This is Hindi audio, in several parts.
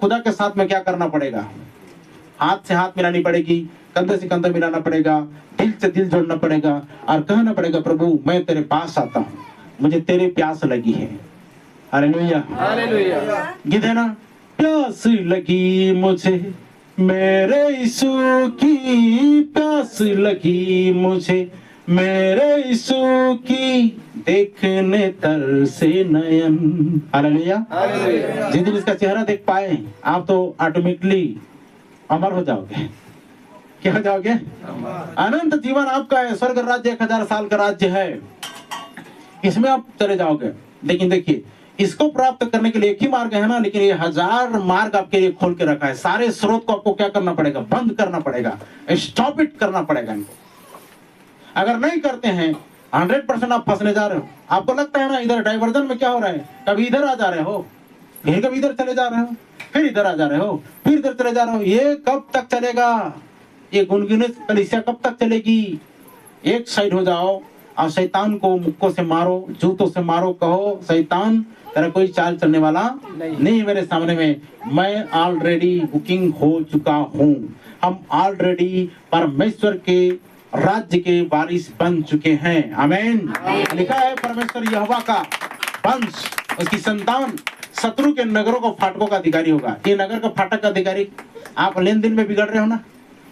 खुदा के साथ में क्या करना पड़ेगा? हाथ से हाथ मिलानी पड़ेगी, कंधे से कंधा मिलाना पड़ेगा, दिल से दिल जोड़ना पड़ेगा और कहना पड़ेगा प्रभु मैं तेरे पास आता हूँ, मुझे तेरे प्यास लगी है। Hallelujah, hallelujah. गीत है ना, प्यास लगी मुझे मेरे यीशु की, प्यास लगी मुझे मेरे यीशु की, देखने तरसे नयन। Hallelujah, hallelujah. जिस दिन इसका चेहरा देख पाए आप तो ऑटोमेटिकली अमर हो जाओगे। क्या हो जाओगे? अनंत जीवन आपका है। स्वर्ग राज्य 1000 साल का राज्य है, इसमें आप चले जाओगे। लेकिन देखिए, इसको प्राप्त करने के लिए एक ही मार्ग है ना, लेकिन ये 1000 मार्ग आपके लिए खोल के रखा है। सारे स्रोत को आपको क्या करना पड़ेगा? बंद करना पड़ेगा, स्टॉप इट करना पड़ेगा इनको। अगर नहीं करते हैं 100% आप फंसने जा रहे हो। आपको लगता है ना इधर डाइवर्जन में क्या हो रहा है, कभी इधर आ जा रहे हो, फिर कभी इधर चले जा रहे हो, फिर इधर आ जा रहे हो, फिर इधर चले जा रहे हो। ये कब तक चलेगा? ये गुनगुने कलीसिया कब तक चलेगी? एक साइड हो जाओ और शैतान को मुक्कों से मारो, जूतों से मारो, कहो शैतान तेरा कोई चाल चलने वाला नहीं मेरे सामने में। मैं ऑलरेडी बुकिंग हो चुका हूँ। हम ऑलरेडी परमेश्वर के राज्य के वारिस बन चुके हैं। आमीन। लिखा है परमेश्वर यहोवा का वंश, उसकी संतान शत्रु के नगरों को फाटकों का अधिकारी होगा। ये नगर का फाटक का अधिकारी आप लेन देन में बिगड़ रहे हो ना,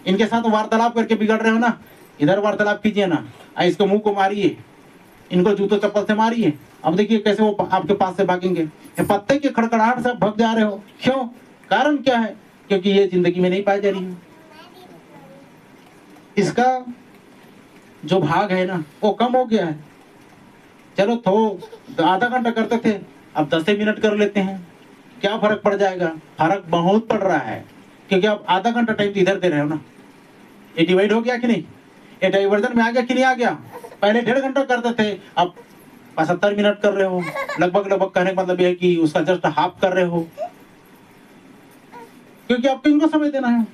इनके साथ वार्तालाप करके बिगड़ रहे हो ना, इधर वार्तालाप कीजिए ना, इसको मुंह को मारिए, इनको जूतों चप्पल से मारिए। अब देखिए कैसे वो आपके पास से भागेंगे। ये पत्ते की खड़खड़ाहट से भाग जा रहे हो, क्यों? कारण क्या है? क्योंकि ये जिंदगी में नहीं पाई जा रही है। इसका जो भाग है ना वो कम हो गया है। चलो तो आधा घंटा करते थे, अब 10 मिनट कर लेते हैं। क्या फर्क पड़ जाएगा? फर्क बहुत पड़ रहा है, क्योंकि आप आधा घंटा टाइम तो इधर दे रहे हो ना। ये डिवाइड हो गया कि नहीं? ये डाइवर्जन में आ गया कि नहीं आ गया? पहले 1.5 घंटा करते थे, अब 75 मिनट कर रहे हो। लगभग लगभग कहने का मतलब यह है कि उसका जस्ट हाफ कर रहे हो, क्योंकि आपको इनको समय देना है।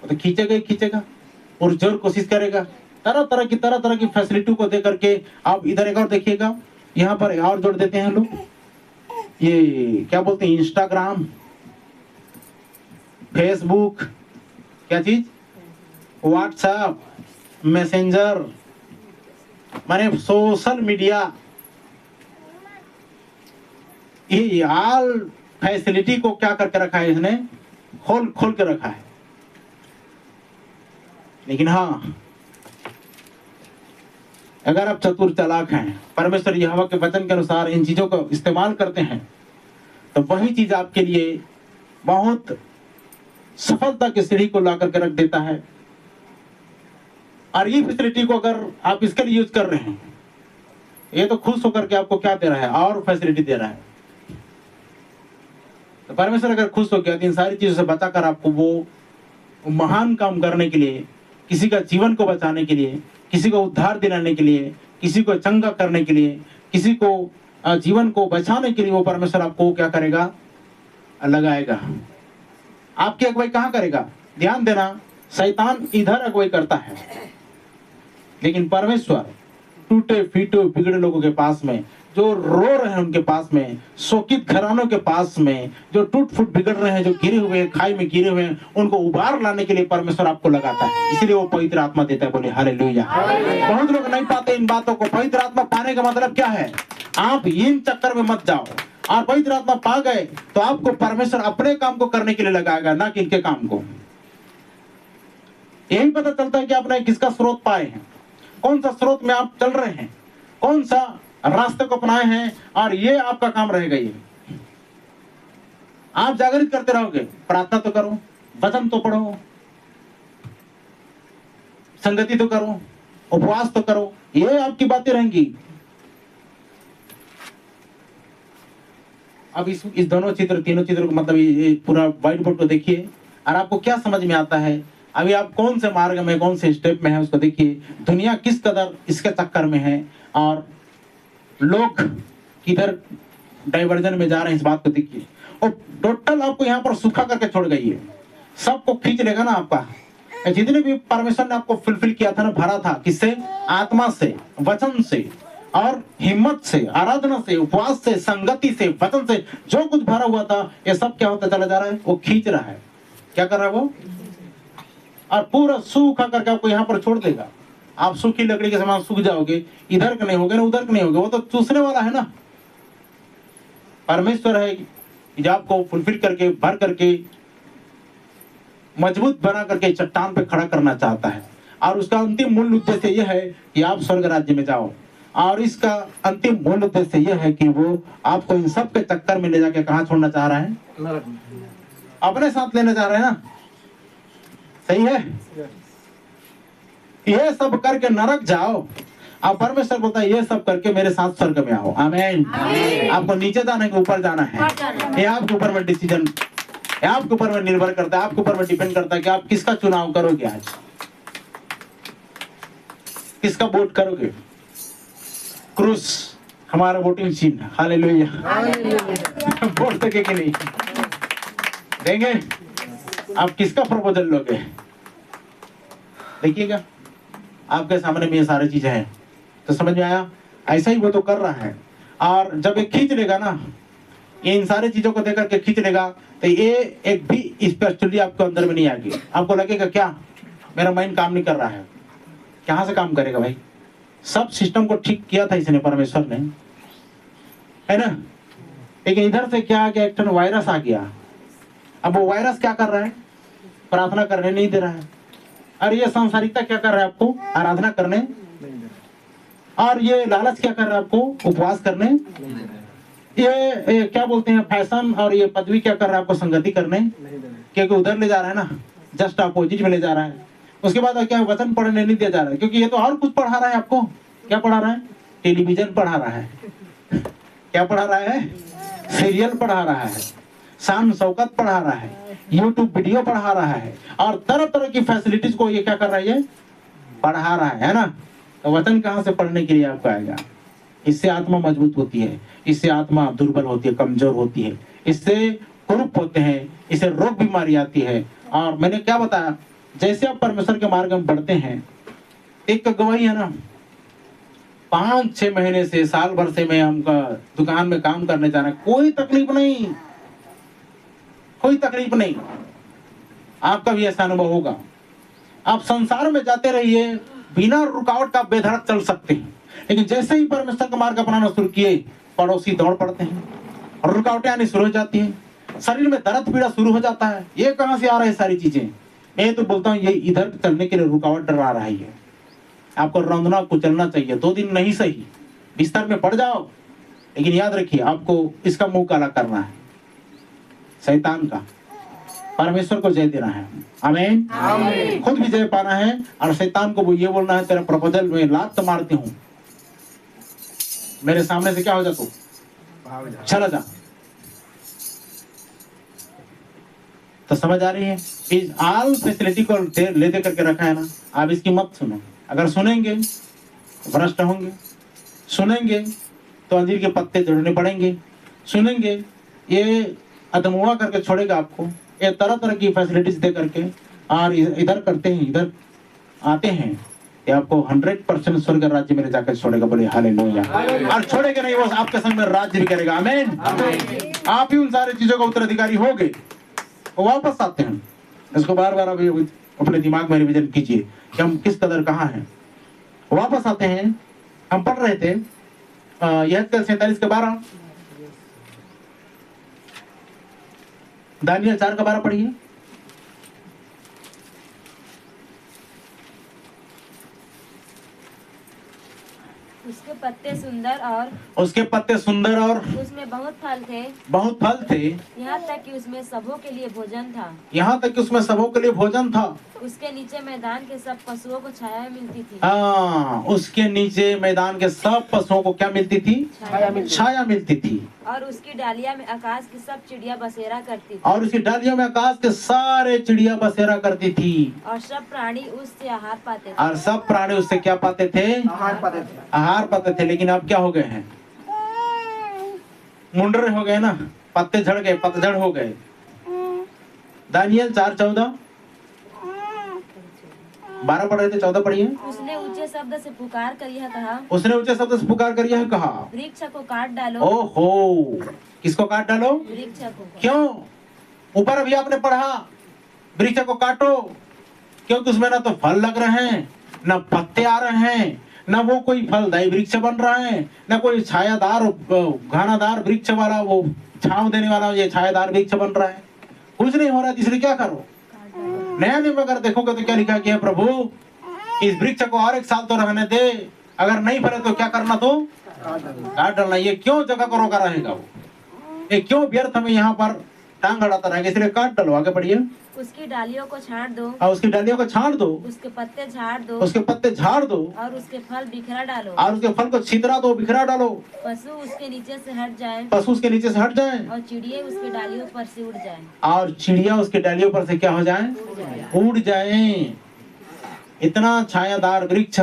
तो खींचेगा ही खींचेगा और जोर कोशिश करेगा। तरह तरह की फैसिलिटी को दे करके आप इधर एक और देखिएगा, यहाँ पर और जोड़ देते हैं लोग। ये क्या बोलते हैं, इंस्टाग्राम, फेसबुक, क्या चीज, व्हाट्सएप, मैसेंजर, माने सोशल मीडिया, ये ऑल फैसिलिटी को क्या करके रखा है इसने? खोल के रखा है। लेकिन हाँ, अगर आप चतुर चालाक हैं, परमेश्वर यहोवा के वचन के अनुसार इन चीजों को इस्तेमाल करते हैं, तो वही चीज आपके लिए बहुत सफलता की सीढ़ी को ला करके रख देता है। और ये फैसिलिटी को अगर आप इसके लिए यूज कर रहे हैं, ये तो खुश होकर के आपको क्या दे रहा है? और फैसिलिटी दे रहा है। तो परमेश्वर अगर खुश हो गया तो इन सारी चीजों से बचाकर आपको वो महान काम करने के लिए, किसी का जीवन को बचाने के लिए, किसी को उद्धार दिलाने के लिए, किसी को चंगा करने के लिए, किसी को जीवन को बचाने के लिए वो परमेश्वर आपको क्या करेगा? लगाएगा। आपकी अगुवाई कहाँ करेगा? ध्यान देना, शैतान इधर अगुवाई करता है, लेकिन परमेश्वर टूटे फीटे बिगड़े लोगों के पास में, जो रो रहे हैं उनके पास में, शोकित घरानों के पास में, जो टूट फूट बिगड़ रहे हैं, जो गिरे हुए हैं, खाई में गिरे हुए हैं, उनको उबार लाने के लिए परमेश्वर आपको लगाता है। इसलिए वो पवित्र आत्मा देता है। बोले हालेलुया। बहुत लोग नहीं पाते इन बातों को। पवित्र आत्मा पाने का मतलब क्या है? आप इन चक्कर में मत जाओ। और पवित्र आत्मा पा गए तो आपको परमेश्वर अपने काम को करने के लिए लगाएगा, ना कि इनके काम को। यही पता चलता है कि आपने किसका स्रोत पाए हैं, कौन सा स्रोत में आप चल रहे हैं, कौन सा रास्ते को अपनाए हैं, और ये आपका काम रहेगा। ये आप जागृत करते रहोगे। प्रार्थना तो करो, वचन तो पढ़ो, संगति तो करो, उपवास तो करो, ये आपकी बातें रहेंगी। अब इस दोनों चित्र, तीनों चित्र को मतलब ये पूरा व्हाइट बोर्ड को देखिए और आपको क्या समझ में आता है। अभी आप कौन से मार्ग में, कौन से स्टेप में है उसको देखिए। दुनिया किस कदर इसके चक्कर में है और लोग किधर डाइवर्जन में जा रहे हैं, इस बात को देखिए। और टोटल आपको यहाँ पर सूखा करके छोड़ गई है। सबको खींच लेगा ना आपका। जितने भी परमेश्वर ने आपको फुलफिल किया था ना, भरा था किससे? आत्मा से, वचन से। और हिम्मत से, आराधना से, उपवास से, संगति से, वचन से जो कुछ भरा हुआ था, ये सब क्या होता चला जा रहा है? वो खींच रहा है। क्या कर रहा है वो? और पूरा सूखा करके आपको यहाँ पर छोड़ देगा। आप सूखी लकड़ी के समान सूख जाओगे, इधर का नहीं होगे ना उधर का नहीं होगे, वो तो चूसने वाला है ना। परमेश्वर है जो आपको फुलफिल करके, भर करके, मजबूत बना करके चट्टान पे खड़ा करना चाहता है। और उसका अंतिम मूल उद्देश्य यह है कि आप स्वर्ग राज्य में जाओ। और इसका अंतिम मूल उद्देश्य यह है कि वो आपको इन सब के चक्कर में ले जाके कहाँ छोड़ना चाह रहा है? अपने साथ लेना चाह रहा है ना। सही है? ये सब करके नरक जाओ, आप परमेश्वर बोलता है ये सब करके मेरे साथ स्वर्ग में आओ। आमीन। आपको नीचे जाना है कि ऊपर जाना है? ये आपके ऊपर में डिसीजन, आपके ऊपर में निर्भर करता है, आपके ऊपर में डिपेंड करता है कि आप किसका चुनाव करोगे। आज किसका वोट करोगे? क्रूस हमारा वोटिंग चिन्ह। हालेलुया। वोट देंगे कि नहीं देंगे? आप किसका प्रपोजल लोगे? देखिएगा आपके सामने में ये सारी चीजें हैं, तो समझ में आया? ऐसा ही वो तो कर रहा है। और जब ये खींच लेगा ना, ये इन सारी चीजों को देकर के खींच लेगा, तो ये एक भी स्पिरिचुअली आपके अंदर में नहीं आएगी। आपको लगेगा क्या मेरा माइंड काम नहीं कर रहा है। कहाँ से काम करेगा भाई? सब सिस्टम को ठीक किया था इसने, परमेश्वर ने, है ना। लेकिन इधर से क्या आ गया? एक वायरस आ गया। अब वो वायरस क्या कर रहा है? प्रार्थना करने नहीं दे रहा है। और ये सांसारिकता क्या कर रहा है? आपको आराधना करने। और ये लालच क्या कर रहा है? आपको उपवास करने। ये क्या बोलते हैं, फैशन और ये पदवी क्या कर रहा है? आपको संगति करने। क्योंकि उधर ले जा रहा है ना, जस्ट अपोजिट में ले जा रहा है। उसके बाद क्या वचन पढ़ने नहीं दिया जा रहा है, क्योंकि ये तो और कुछ पढ़ा रहा है आपको। क्या पढ़ा रहा है? टेलीविजन पढ़ा रहा है। क्या पढ़ा रहा है? सीरियल पढ़ा रहा है, शान शौकत पढ़ा रहा है, यूट्यूब वीडियो पढ़ा रहा है, और तरह तरह की फैसिलिटीज को ये क्या कर रहा है? ये पढ़ा रहा है ना। तो वचन कहाँ से पढ़ने के लिए आपको आएगा? इससे आत्मा मजबूत होती है, इससे आत्मा दुर्बल होती है, कमजोर होती है, इससे कुरूप होते हैं, इससे रोग बीमारी आती है। और मैंने क्या बताया, जैसे आप परमेश्वर के मार्ग में बढ़ते हैं, एक गवाही है ना, 5-6 महीने से, साल भर से मैं हमका दुकान में काम करने जाना, कोई तकलीफ नहीं, कोई तकलीफ नहीं। आपका भी ऐसा अनुभव होगा। आप संसार में जाते रहिए, बिना रुकावट का बेधड़क चल सकते हैं। लेकिन जैसे ही परमेश्वर का मार्ग अपनाना शुरू किए, पड़ोसी दौड़ पड़ते हैं और रुकावटें आनी शुरू हो जाती हैं, शरीर में दर्द पीड़ा शुरू हो जाता है। ये कहां से आ रहा है सारी चीजें? मैं तो बोलता हूँ ये इधर चलने के लिए रुकावट डरा रहा है। आपको रौंदना कुचलना चाहिए, 2 दिन नहीं सही, बिस्तर में पड़ जाओ, लेकिन याद रखिए आपको इसका मुंह काला करना है, शैतान का। परमेश्वर को जय देना है। आमीन। खुद भी जय पाना है, और शैतान को वो ये बोलना है, तेरा प्रपोजल में लात मारती हूँ, मेरे सामने से क्या हो जा, तू चला जा। तो समझ आ रही है? इस आल फैसिलिटी को ले दे करके रखा है ना, आप इसकी मत सुनो। अगर सुनेंगे तो भ्रष्ट होंगे, सुनेंगे तो अंजीर के पत्ते जोड़ने पड़ेंगे, सुनेंगे ये अधमुआ करके छोड़ेगा आपको, ये तरह तरह की फैसिलिटीज दे करके, और इधर करते हैं, इधर आते हैं, ये आपको 100% स्वर्ग राज्य में जाकर छोड़ेगा। बोले हालेलुया। और छोड़ेगा नहीं, वो आपके संग में राज्य भी करेगा। आमीन। आप ही उन सारी चीजों का उत्तराधिकारी होगे। वो वापस आते हैं, इसको बार बार अभी अपने दिमाग में रिवीजन कीजिए कि हम किस कदर कहाँ हैं। वापस आते हैं, हम पढ़ रहे थे यह 47 के 12, दानियल 4 का 12 पढ़िए। उसके पत्ते सुंदर और उसमें बहुत फल थे, यहाँ तक कि उसमें सबों के लिए भोजन था। उसके नीचे मैदान के सब पशुओं को छाया मिलती थी। उसके नीचे मैदान के सब पशुओं को क्या मिलती थी? छाया मिलती थी। और उसकी डालियां में आकाश की सब चिड़िया बसेरा करती थी। और उसकी डालियों में आकाश के सारे चिड़िया बसेरा करती थी। और सब प्राणी उससे आहार पाते थे। और सब प्राणी उससे क्या पाते थे? आहार पाते थे। लेकिन अब क्या हो गए हैं? मुंडरे हो गए ना, पत्ते झड़ गए, पतझड़ हो गए। दानियल 4:14, 12 पढ़ रहे थे, 14 पढ़िए। उसने ऊंचे शब्द से पुकार कर यह कहा, उसने ऊंचे शब्द से पुकार कर यह कहा, वृक्ष को काट डालो। ओहो, किसको काट डालो? वृक्ष को। क्यों? ऊपर अभी आपने पढ़ा वृक्ष को काटो, क्योंकि उसमें ना तो फल लग रहे हैं, ना पत्ते आ रहे हैं, ना वो कोई फलदायी वृक्ष बन रहा है, ना कोई छायादार घानादार वृक्ष वाला, वो छांव देने वाला ये छायादार वृक्ष बन रहा है, कुछ नहीं हो रहा है। इसलिए क्या करो? नया नियम अगर देखोगे तो क्या लिखा कि प्रभु इस वृक्ष को और 1 साल तो रहने दे, अगर नहीं फले तो क्या करना? तो काट डालना। ये क्यों जगह को रोका रहेगा? वो ये क्यों व्यर्थ हमें यहाँ पर टांग अड़ाता रहेगा? इसलिए काट डालो। आगे बढ़िए। उसकी डालियों को छाट दो, और उसकी डालियों को छाट दो, उसके पत्ते झाड़ दो, उसके पत्ते झाड़ दो, और उसके फल बिखरा डालो, और उसके फल को छितरा दो, बिखरा डालो, पशु उसके नीचे से हट जाए, पशु उसके नीचे से हट जाए, और चिड़िया उसके डालियों पर से उड़ जाए, और चिड़िया उसके डालियों पर से क्या हो जाए? उड़ जाए। इतना छायादार वृक्ष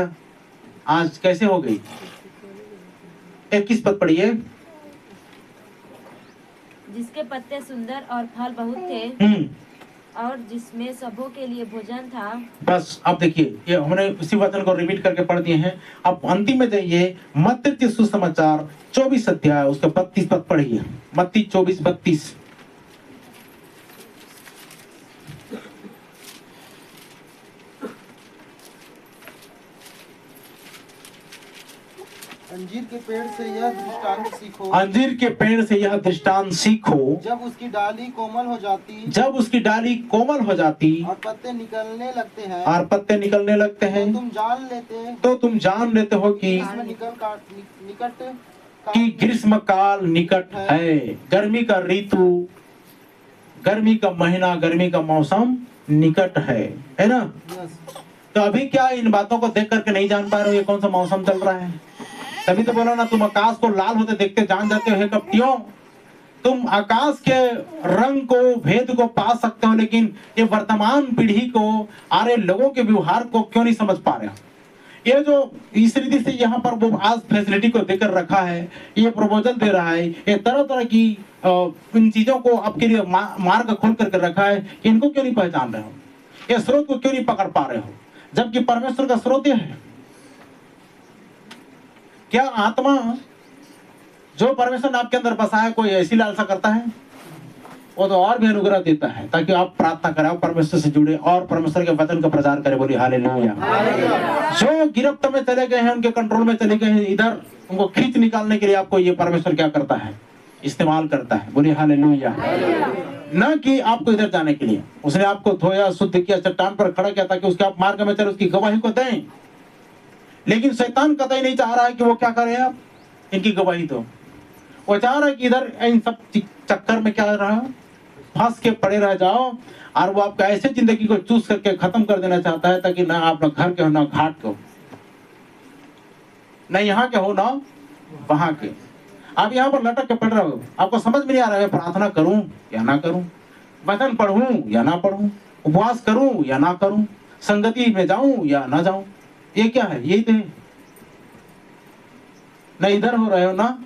आज कैसे हो गई? 21 पद पढ़िए। जिसके पत्ते सुंदर और फल बहुत थे, और जिसमें सबों के लिए भोजन था। बस अब देखिए, ये हमने उसी वचन को रिपीट करके पढ़ दिए हैं। अब अंतिम में जाइए, मत्ती सुसमाचार 24 अध्याय उसके 32 पद पढ़िए। मत्ती 24:32। अंजीर के पेड़ से यह दृष्टांत सीखो, अंजीर के पेड़ से यह दृष्टांत सीखो, जब उसकी डाली कोमल हो जाती, जब उसकी डाली कोमल हो जाती और पत्ते निकलने लगते हैं, और पत्ते निकलने लगते हैं, तो तुम जान लेते हो कि इसमें निकट ग्रीष्म काल निकट है। गर्मी का ऋतु, गर्मी का महीना, गर्मी का मौसम निकट है ना? तो अभी क्या इन बातों को देख करके नहीं जान पा रहे हो ये कौन सा मौसम चल रहा है? तभी तो बोला ना, तुम आकाश को लाल होते देखते जान जाते हो। हे कपटियों, तुम आकाश के रंग को, भेद को पा सकते हो, लेकिन ये वर्तमान पीढ़ी को, आरे लोगों के व्यवहार को क्यों नहीं समझ पा रहे हो? ये जो इस रीति से यहाँ पर वो आज फैसिलिटी को देकर रखा है, ये प्रपोजल दे रहा है, ये तरह तरह की इन चीजों को आपके लिए मार्ग खोल करके रखा है, इनको क्यों नहीं पहचान रहे हो? ये स्रोत को क्यों नहीं पकड़ पा रहे हो? जबकि परमेश्वर का स्रोत यह है। क्या आत्मा जो परमेश्वर ने आपके अंदर बसा है कोई ऐसी लालसा करता है? वो तो और भी अनुग्रह देता है ताकि आप प्रार्थना करें, परमेश्वर से जुड़े और परमेश्वर के वचन का प्रचार करें। बोलिए हालेलुया। जो गिरफ्त में चले गए हैं, उनके कंट्रोल में चले गए हैं, इधर उनको खींच निकालने के लिए आपको ये परमेश्वर क्या करता है? इस्तेमाल करता है। बोलिए हालेलुया। न कि आपको इधर जाने के लिए। उसने आपको धोया, शुद्ध किया, चट्टान पर खड़ा किया ताकि उसके आप मार्ग में चले, उसकी गवाही को दें। लेकिन शैतान कतई नहीं चाह रहा है कि वो क्या करें आप इनकी गवाही दो। वो चाह रहा है कि इधर इन सब चक्कर में क्या रहा, फंस के पड़े रह जाओ, और वो आपका ऐसे जिंदगी को चूस करके खत्म कर देना चाहता है ताकि ना आप ना घर के हो, ना घाट के हो, ना यहाँ के हो, ना वहां के। आप यहाँ पर लटक के पड़ रहे हो, आपको समझ में नहीं आ रहा है प्रार्थना करूं या ना करूं, वचन पढ़ूं या ना पढ़ूं, उपवास करूं या ना करूं, संगति में जाऊं या ना जाऊं। ये क्या है? यही तो है ना। इधर हो रहे हो ना,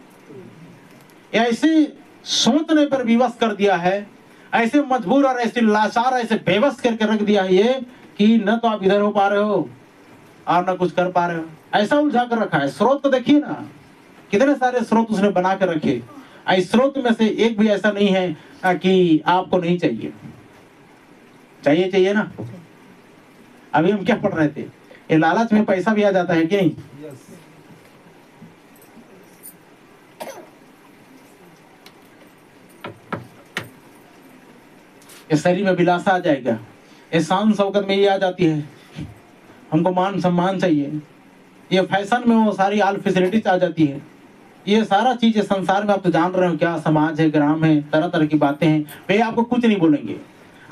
ऐसे सोचने पर विवश कर दिया है, ऐसे मजबूर और ऐसे लाचार, ऐसे बेबस करके रख दिया है ये कि न तो आप इधर हो पा रहे हो और न कुछ कर पा रहे हो। ऐसा उलझा कर रखा है। स्रोत तो देखिए ना, कितने सारे स्रोत उसने बना के रखे। इस स्रोत में से एक भी ऐसा नहीं है कि आपको नहीं चाहिए। चाहिए, चाहिए ना। अभी हम क्या पढ़ रहे थे? ये लालच में पैसा भी आ जाता है कि नहीं? ये शरीर में विलासा आ जाएगा, ये शान शौकत में ये आ जाती है, हमको मान सम्मान चाहिए, ये फैशन में वो सारी आल फैसिलिटीज आ जाती है। ये सारा चीज संसार में आप तो जान रहे हो क्या समाज है, ग्राम है, तरह तरह की बातें हैं। वे आपको कुछ नहीं बोलेंगे।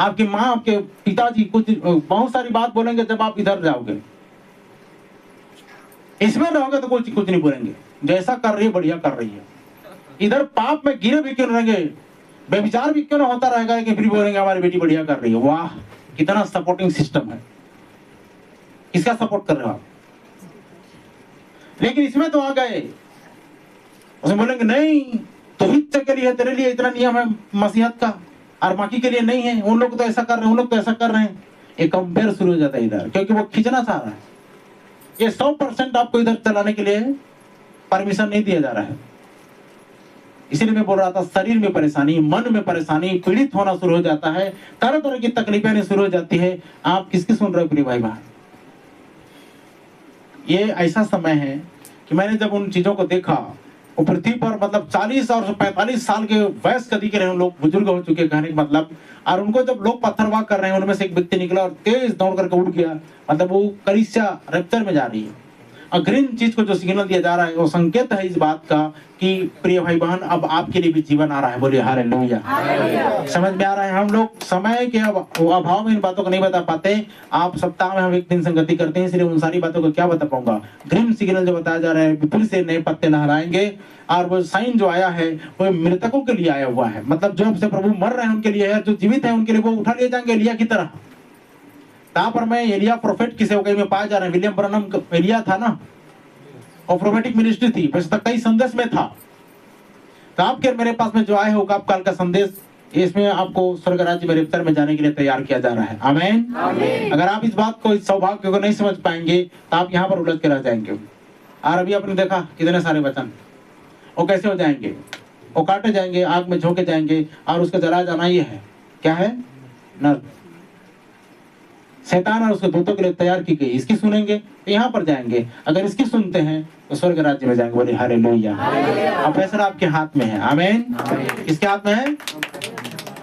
आपकी माँ, आपके पिताजी कुछ बहुत सारी बात बोलेंगे। जब आप इधर जाओगे, इसमें रहोगे तो कुछ नहीं बोलेंगे। जैसा कर रही है बढ़िया कर रही है। इधर पाप में गिरे भी क्यों रहेंगे, व्यभिचार भी क्यों ना होता रहेगा कि फिर बोलेंगे हमारी बेटी बढ़िया कर रही है। वाह, कितना सपोर्टिंग सिस्टम है। किसका सपोर्ट कर रहे हो आप? लेकिन इसमें तो आ गए, उसमें बोलेंगे नहीं तो हित के लिए, तेरे लिए इतना नियम है मसीहत का और बाकी के लिए नहीं है। उन लोग तो ऐसा कर रहे हैं, उन लोग तो ऐसा कर रहे हैं। ये कंपेयर शुरू हो जाता है इधर, क्योंकि वो खींचना चाह रहा है। ये 100% आपको इधर चलाने के लिए परमिशन नहीं दिया जा रहा है। इसीलिए मैं बोल रहा था, शरीर में परेशानी, मन में परेशानी, पीड़ित होना शुरू हो जाता है, तरह तरह की तकलीफें आनी शुरू हो जाती है। आप किसकी सुन रहे हो प्रिय भाई बहन? ये ऐसा समय है कि मैंने जब उन चीजों को देखा, वो पृथ्वी पर मतलब 40 और 45 साल के वयस्क कदी के रहे लोग, बुजुर्ग हो चुके, कहने का मतलब, और उनको जब लोग पत्थरवाह कर रहे हैं, उनमें से एक व्यक्ति निकला और तेज दौड़ करके उड़ गया। मतलब वो कलीसिया रैप्चर में जा रही है। और ग्रीन चीज को जो सिग्नल दिया जा रहा है, वो संकेत है इस बात का कि प्रिय भाई बहन, अब आपके लिए भी जीवन आ रहा है। बोलिए हालेलुया। समझ में आ रहा है? हम लोग समय के अभाव में इन बातों को नहीं बता पाते। आप सप्ताह में हम एक दिन संगति करते हैं, इसलिए उन सारी बातों को क्या बता पाऊंगा। ग्रीन सिग्नल जो बताया जा रहा है, फिर से नए पत्ते लहराएंगे। और वो साइन जो आया है वो मृतकों के लिए आया हुआ है, मतलब जो हमसे प्रभु मर रहे हैं उनके लिए है, जो जीवित है उनके लिए वो उठा लिए जाएंगे एलिया की तरह। यहाँ पर मैं एलिया प्रोफेट की सेवकाई में पाया जा रहा है। विलियम ब्रनम एलिया था ना, और प्रोफेटिक मिनिस्ट्री थी, बस तक कई संदेश में था। तो आपके मेरे पास में जो आए हो आप काल का संदेश, इसमें आपको स्वर्ग राज्य में रेप्चर में जाने के लिए तैयार किया जा रहा है। आमीन। अगर आप इस बात को, इस सौभाग्य को नहीं समझ पाएंगे तो आप यहाँ पर उलझ के रह जाएंगे। और अभी आपने देखा कितने सारे वचन, वो कैसे हो जाएंगे, वो काटे जाएंगे, आग में झोंके जाएंगे, और उसका जला जाना ये है, क्या है? नर। शैतान और उसके दूतों के लिए तैयार की गई। इसकी सुनेंगे तो यहाँ पर जाएंगे, अगर इसकी सुनते हैं तो स्वर्ग राज्य में जाएंगे। बोले हालेलुया। अब फैसला आपके हाथ में है। आमीन। किसके हाथ में है?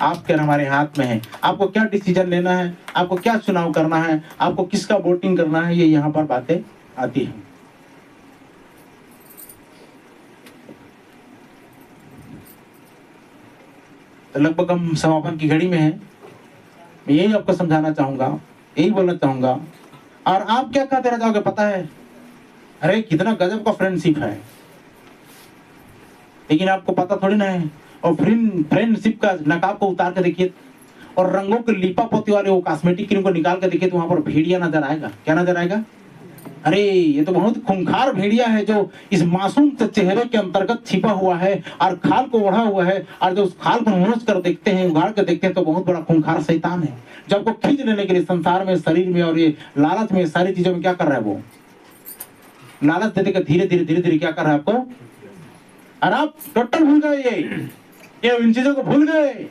आपके और हमारे हाथ में है। आपको क्या डिसीजन लेना है, आपको क्या चुनाव करना है, आपको किसका वोटिंग करना है, ये यहाँ पर बातें आती हैं। तो लगभग हम समापन की घड़ी में हैं। मैं यही आपको समझाना चाहूंगा, यही बोलना चाहूंगा। और आप क्या कहते रह जाओगे पता है, अरे कितना गजब का फ्रेंडशिप है, लेकिन आपको पता थोड़ी ना है। और फ्रेंडशिप का नकाब को उतार के देखिए, और रंगों के लिपा पोती वाले वो कॉस्मेटिक क्रीम को निकाल के देखिए, तो वहां पर भेड़िया नजर आएगा। क्या नजर आएगा? अरे ये तो बहुत खूंखार भेड़िया है, जो इस मासूम से चेहरे के अंतर्गत छिपा हुआ है और खाल को ओढ़ा हुआ है, और जो उस खाल को नोच कर देखते हैं, उगाड़ कर देखते हैं, तो बहुत बड़ा खूंखार शैतान है, जो आपको खींच लेने के लिए संसार में, शरीर में और ये लालच में, सारी चीजों में क्या कर रहा है? वो लालच देते के धीरे धीरे क्या कर रहा है आपको, और आप टोटल भूल गए, ये इन चीजों को भूल गए।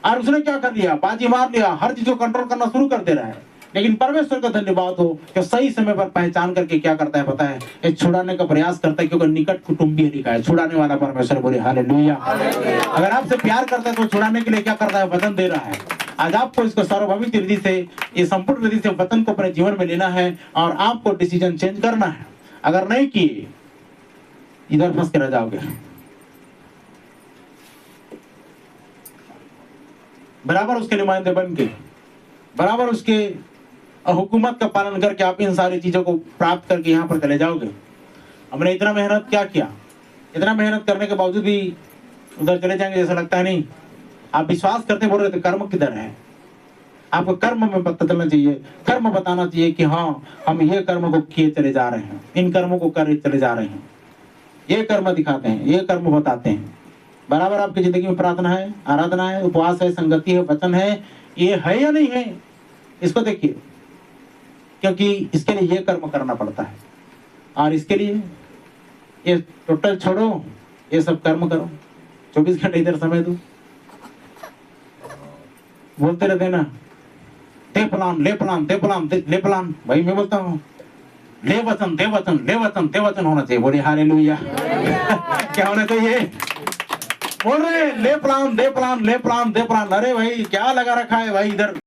और उसने क्या कर लिया? बाजी मार लिया, हर चीज को कंट्रोल करना शुरू कर दे रहा है। लेकिन परमेश्वर का धन्यवाद हो कि सही समय पर पहचान करके क्या करता है पता है? ये छुड़ाने का प्रयास करता है, क्योंकि निकट कुटुंबी लिखा है, छुड़ाने वाला परमेश्वर। बोले हालेलुया। अगर आपसे प्यार करता है तो छुड़ाने के लिए क्या करता है? वचन दे रहा है। आज आपको इसको सार्वभौमिक विधि से, ये संपूर्ण विधि से वचन को अपने जीवन में लेना है, और आपको डिसीजन चेंज करना है। अगर नहीं किए, इधर फंस के रह जाओगे। बराबर उसके नुमाइंदे बन के, बराबर उसके हुकूमत का पालन करके आप इन सारी चीजों को प्राप्त करके यहाँ पर चले जाओगे। हमने इतना मेहनत क्या किया, इतना मेहनत करने के बावजूद भी उधर चले जाएंगे जैसा लगता है। नहीं, आप विश्वास करते बोल रहे थे, कर्म किधर है? आपको कर्म में पता चलना चाहिए, कर्म बताना चाहिए कि हाँ हम ये कर्म को किए चले जा रहे हैं, इन कर्मों को कर चले जा रहे हैं, ये कर्म दिखाते हैं, ये कर्म बताते हैं। बराबर आपकी जिंदगी में प्रार्थना है, आराधना है, उपवास है, संगति है, वचन है, ये है या नहीं है? इसको देखिए, क्योंकि इसके लिए ये कर्म करना पड़ता है, और इसके लिए ये टोटल छोड़ो, ये सब कर्म करो। 24 घंटे इधर समय दो, बोलते रहते ना, ते प्लान ले प्लान ते प्लान ले प्लान। भाई मैं बोलता हूँ, ले वचन दे वचन, ले वचन दे वचन होना चाहिए। बोले हालेलुया। क्या होना चाहिए? बोल रहे ले प्लान दे प्लान ले प्लान दे प्लान। अरे भाई क्या लगा रखा है भाई इधर।